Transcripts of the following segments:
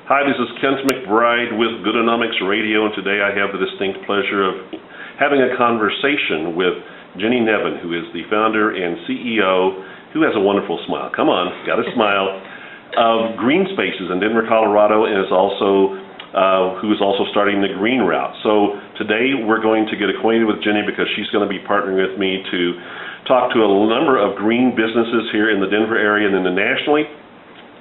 Hi, this is Kent McBride with Goodonomics Radio, and today I have the distinct pleasure of having a conversation with Jennie Nevin, who is the founder and CEO, who has a wonderful smile. Come on, got a smile, of Green Spaces in Denver, Colorado, and is also who is also starting the Green Route. So today we're going to get acquainted with Jennie because she's going to be partnering with me to talk to a number of green businesses here in the Denver area and then nationally.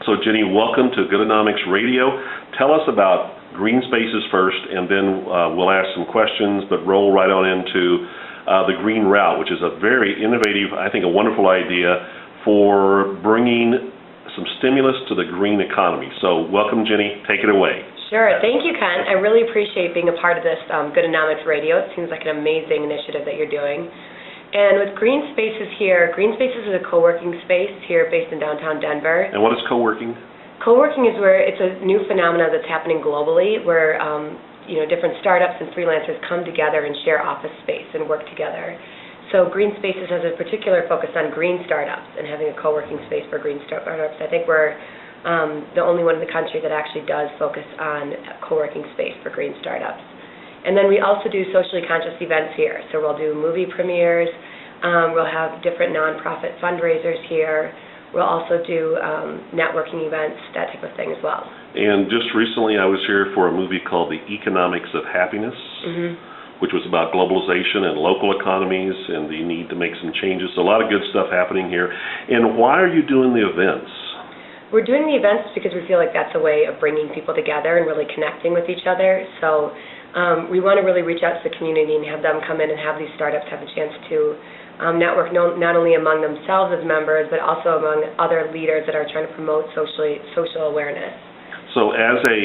So Jennie, welcome to Goodonomics Radio. Tell us about Green Spaces first, and then we'll ask some questions, but roll right on into the Green Route, which is a very innovative, I think a wonderful idea for bringing some stimulus to the green economy. So welcome, Jennie. Take it away. Sure. Thank you, Ken. I really appreciate being a part of this Goodonomics Radio. It seems like an amazing initiative that you're doing. And with Green Spaces here, Green Spaces is a co-working space here based in downtown Denver. And what is co-working? Co-working is where it's a new phenomenon that's happening globally where different startups and freelancers come together and share office space and work together. So Green Spaces has a particular focus on green startups and having a co-working space for green startups. I think we're the only one in the country that actually does focus on co-working space for green startups. And then we also do socially conscious events here. So we'll do movie premieres, we'll have different nonprofit fundraisers here, we'll also do networking events, that type of thing as well. And just recently I was here for a movie called The Economics of Happiness, which was about globalization and local economies and the need to make some changes. So a lot of good stuff happening here. And why are you doing the events? We're doing the events because we feel like that's a way of bringing people together and really connecting with each other. So we want to really reach out to the community and have them come in and have these startups have a chance to network not only among themselves as members, but also among other leaders that are trying to promote social awareness. So as a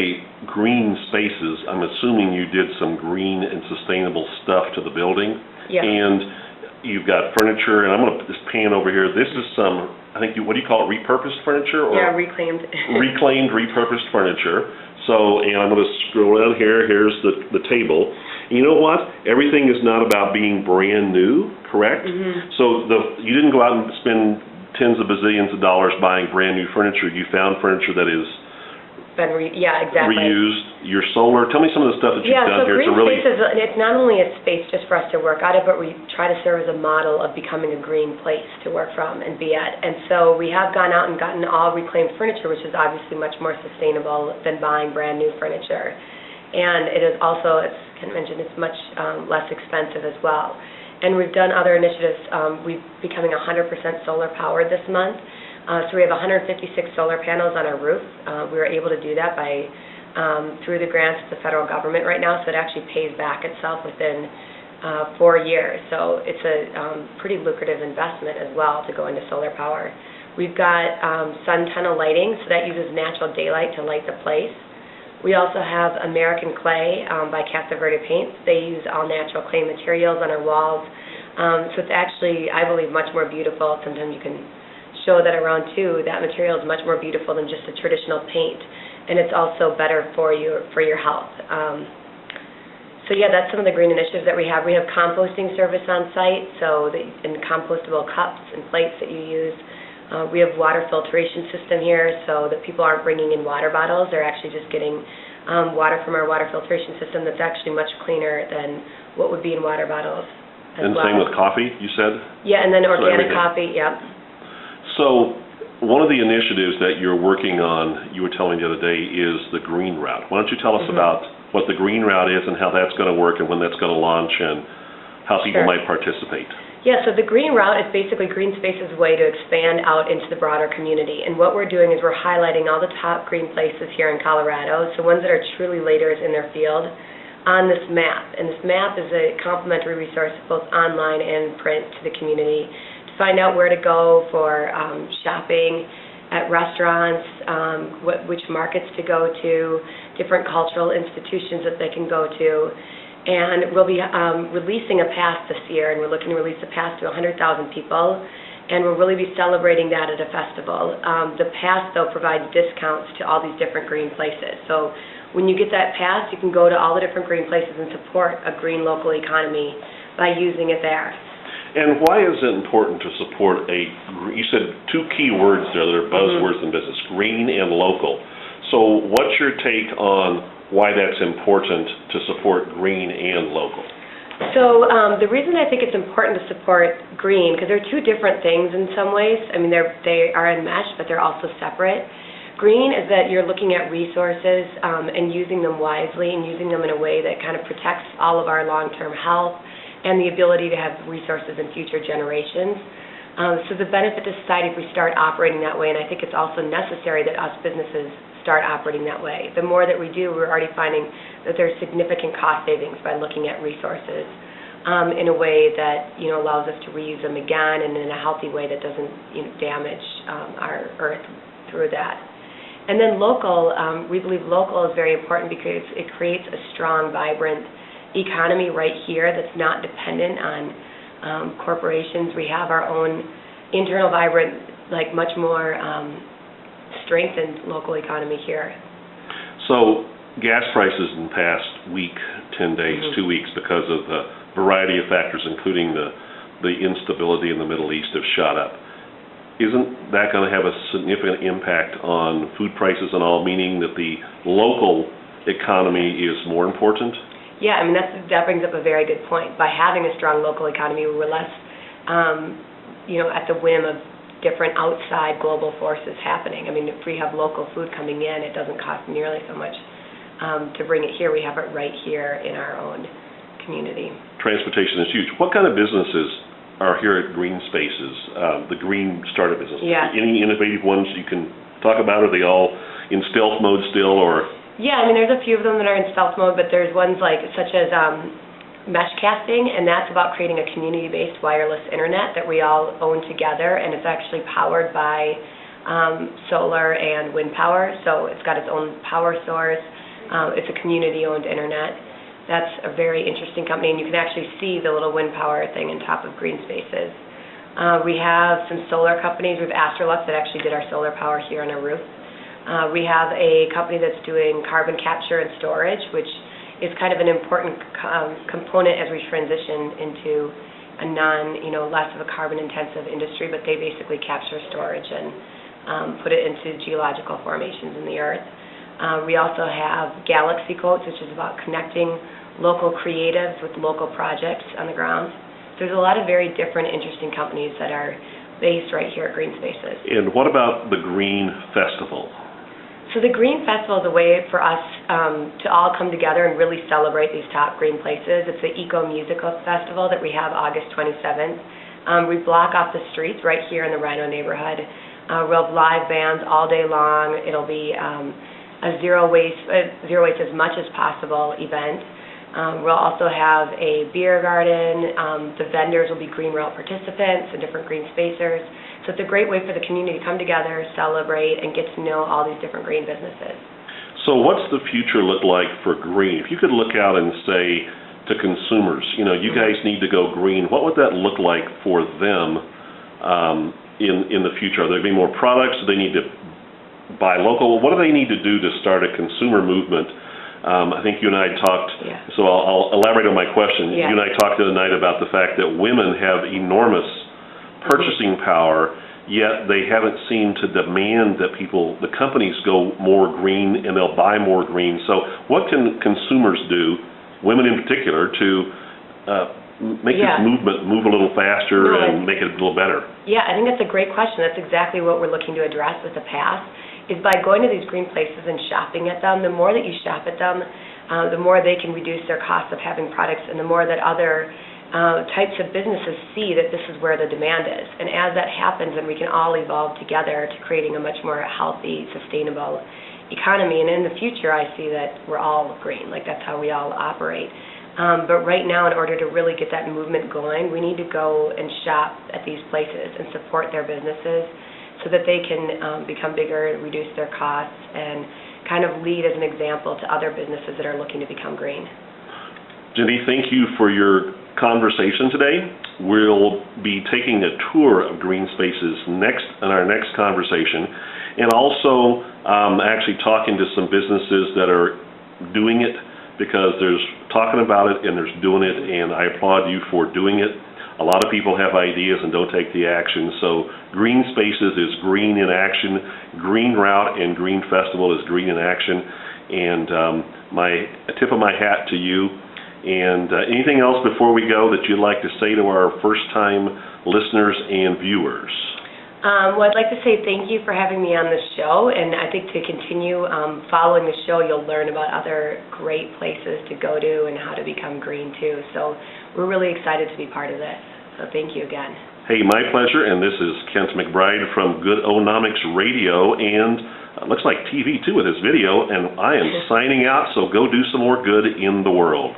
Green Spaces, I'm assuming you did some green and sustainable stuff to the building. Yeah. And you've got furniture, and I'm going to put this pan over here. This is some, I think, what do you call it, repurposed furniture? Or yeah, reclaimed. Reclaimed, repurposed furniture. So, and I'm going to scroll down here. Here's the table. And you know what? Everything is not about being brand new, correct? So you didn't go out and spend tens of bazillions of dollars buying brand new furniture. You found furniture that is exactly. reused. Your solar. Tell me some of the stuff that you've done here. So Green Spaces, it's not only a space just for us to work out of, but we try to serve as a model of becoming a green place to work from and be at. And so we have gone out and gotten all reclaimed furniture, which is obviously much more sustainable than buying brand new furniture. And it is also, as Ken mentioned, it's much less expensive as well. And we've done other initiatives. We're becoming 100% solar powered this month. So we have 156 solar panels on our roof. We were able to do that by through the grants of the federal government right now, so it actually pays back itself within 4 years. So it's a pretty lucrative investment as well to go into solar power. We've got sun tunnel lighting, so that uses natural daylight to light the place. We also have American Clay by Casa Verde Paints. They use all natural clay materials on our walls. So it's actually, I believe, much more beautiful. Sometimes you can show that around too. That material is much more beautiful than just a traditional paint, and it's also better for your health. So yeah, that's some of the green initiatives that we have. We have composting service on site, so in compostable cups and plates that you use. We have water filtration system here, so that people aren't bringing in water bottles. They're actually just getting water from our water filtration system that's actually much cleaner than what would be in water bottles. And same with coffee, you said? Yeah, and then organic coffee, yeah. So one of the initiatives that you're working on, you were telling the other day, is the Green Route. Why don't you tell us about what the Green Route is and how that's going to work and when that's going to launch and how people might participate? Yeah, so the Green Route is basically Green Spaces' way to expand out into the broader community. And what we're doing is we're highlighting all the top green places here in Colorado, so ones that are truly leaders in their field, on this map. And this map is a complimentary resource both online and print to the community. Find out where to go for shopping, at restaurants, which markets to go to, different cultural institutions that they can go to. And we'll be releasing a pass this year, and we're looking to release a pass to 100,000 people, and we'll really be celebrating that at a festival. The pass, though, provides discounts to all these different green places. So when you get that pass, you can go to all the different green places and support a green local economy by using it there. And why is it important to support you said two key words there that are buzzwords in business, green and local. So what's your take on why that's important to support green and local? So the reason I think it's important to support green, because they're two different things in some ways. I mean, they are enmeshed, but they're also separate. Green is that you're looking at resources and using them wisely and using them in a way that kind of protects all of our long-term health and the ability to have resources in future generations. So the benefit to society if we start operating that way, and I think it's also necessary that us businesses start operating that way. The more that we do, we're already finding that there's significant cost savings by looking at resources in a way that allows us to reuse them again and in a healthy way that doesn't damage our earth through that. And then local, we believe local is very important because it creates a strong, vibrant economy right here that's not dependent on corporations. We have our own internal, vibrant, much more strengthened local economy here. So gas prices in the past week, 10 days, 2 weeks, because of the variety of factors, including the instability in the Middle East, have shot up. Isn't that going to have a significant impact on food prices and all, meaning that the local economy is more important? Yeah, I mean, that brings up a very good point. By having a strong local economy, we're less, at the whim of different outside global forces happening. I mean, if we have local food coming in, it doesn't cost nearly so much to bring it here. We have it right here in our own community. Transportation is huge. What kind of businesses are here at Green Spaces, the green startup businesses? Yeah. Any innovative ones you can talk about? Are they all in stealth mode still, or? Yeah, I mean, there's a few of them that are in stealth mode, but there's ones such as mesh casting, and that's about creating a community-based wireless internet that we all own together, and it's actually powered by solar and wind power, so it's got its own power source. It's a community-owned internet. That's a very interesting company, and you can actually see the little wind power thing on top of Green Spaces. We have some solar companies. We have Astrolux that actually did our solar power here on our roof. We have a company that's doing carbon capture and storage, which is kind of an important component as we transition into a less of a carbon-intensive industry, but they basically capture storage and put it into geological formations in the earth. We also have Galaxy Coats, which is about connecting local creatives with local projects on the ground. There's a lot of very different, interesting companies that are based right here at Green Spaces. And what about the Green Festival? So the Green Festival is a way for us to all come together and really celebrate these top green places. It's the Eco-Musical Festival that we have August 27th. We block off the streets right here in the Rhino neighborhood. We'll have live bands all day long. It'll be a zero waste as much as possible event. We'll also have a beer garden. The vendors will be Green Route participants and different green spacers. So it's a great way for the community to come together, celebrate, and get to know all these different green businesses. So what's the future look like for green? If you could look out and say to consumers, you guys need to go green, what would that look like for them in the future? Are there going to be more products? Do they need to buy local? What do they need to do to start a consumer movement? I think you and I talked, so I'll elaborate on my question. Yeah. You and I talked the other night about the fact that women have enormous purchasing power, yet they haven't seemed to demand that the companies go more green and they'll buy more green. So what can consumers do, women in particular, to make this movement move a little faster and make it a little better? Yeah, I think that's a great question. That's exactly what we're looking to address with the pass, is by going to these green places and shopping at them. The more that you shop at them, the more they can reduce their cost of having products, and the more that other types of businesses see that this is where the demand is. And as that happens, then we can all evolve together to creating a much more healthy, sustainable economy. And in the future, I see that we're all green, that's how we all operate. But right now, in order to really get that movement going, we need to go and shop at these places and support their businesses so that they can become bigger, reduce their costs, and kind of lead as an example to other businesses that are looking to become green. Jennie, thank you for your conversation today. We'll be taking a tour of Green Spaces in our next conversation, and also actually talking to some businesses that are doing it, because there's talking about it and there's doing it, and I applaud you for doing it. A lot of people have ideas and don't take the action. So Green Spaces is green in action. Green Route and Green Festival is green in action. And a tip of my hat to you. And anything else before we go that you'd like to say to our first-time listeners and viewers? Well, I'd like to say thank you for having me on the show, and I think to continue following the show, you'll learn about other great places to go to and how to become green too. So we're really excited to be part of this. So thank you again. Hey, my pleasure, and this is Kent McBride from Good-O-Nomics Radio, and looks like TV too with this video, and I am signing out, so go do some more good in the world.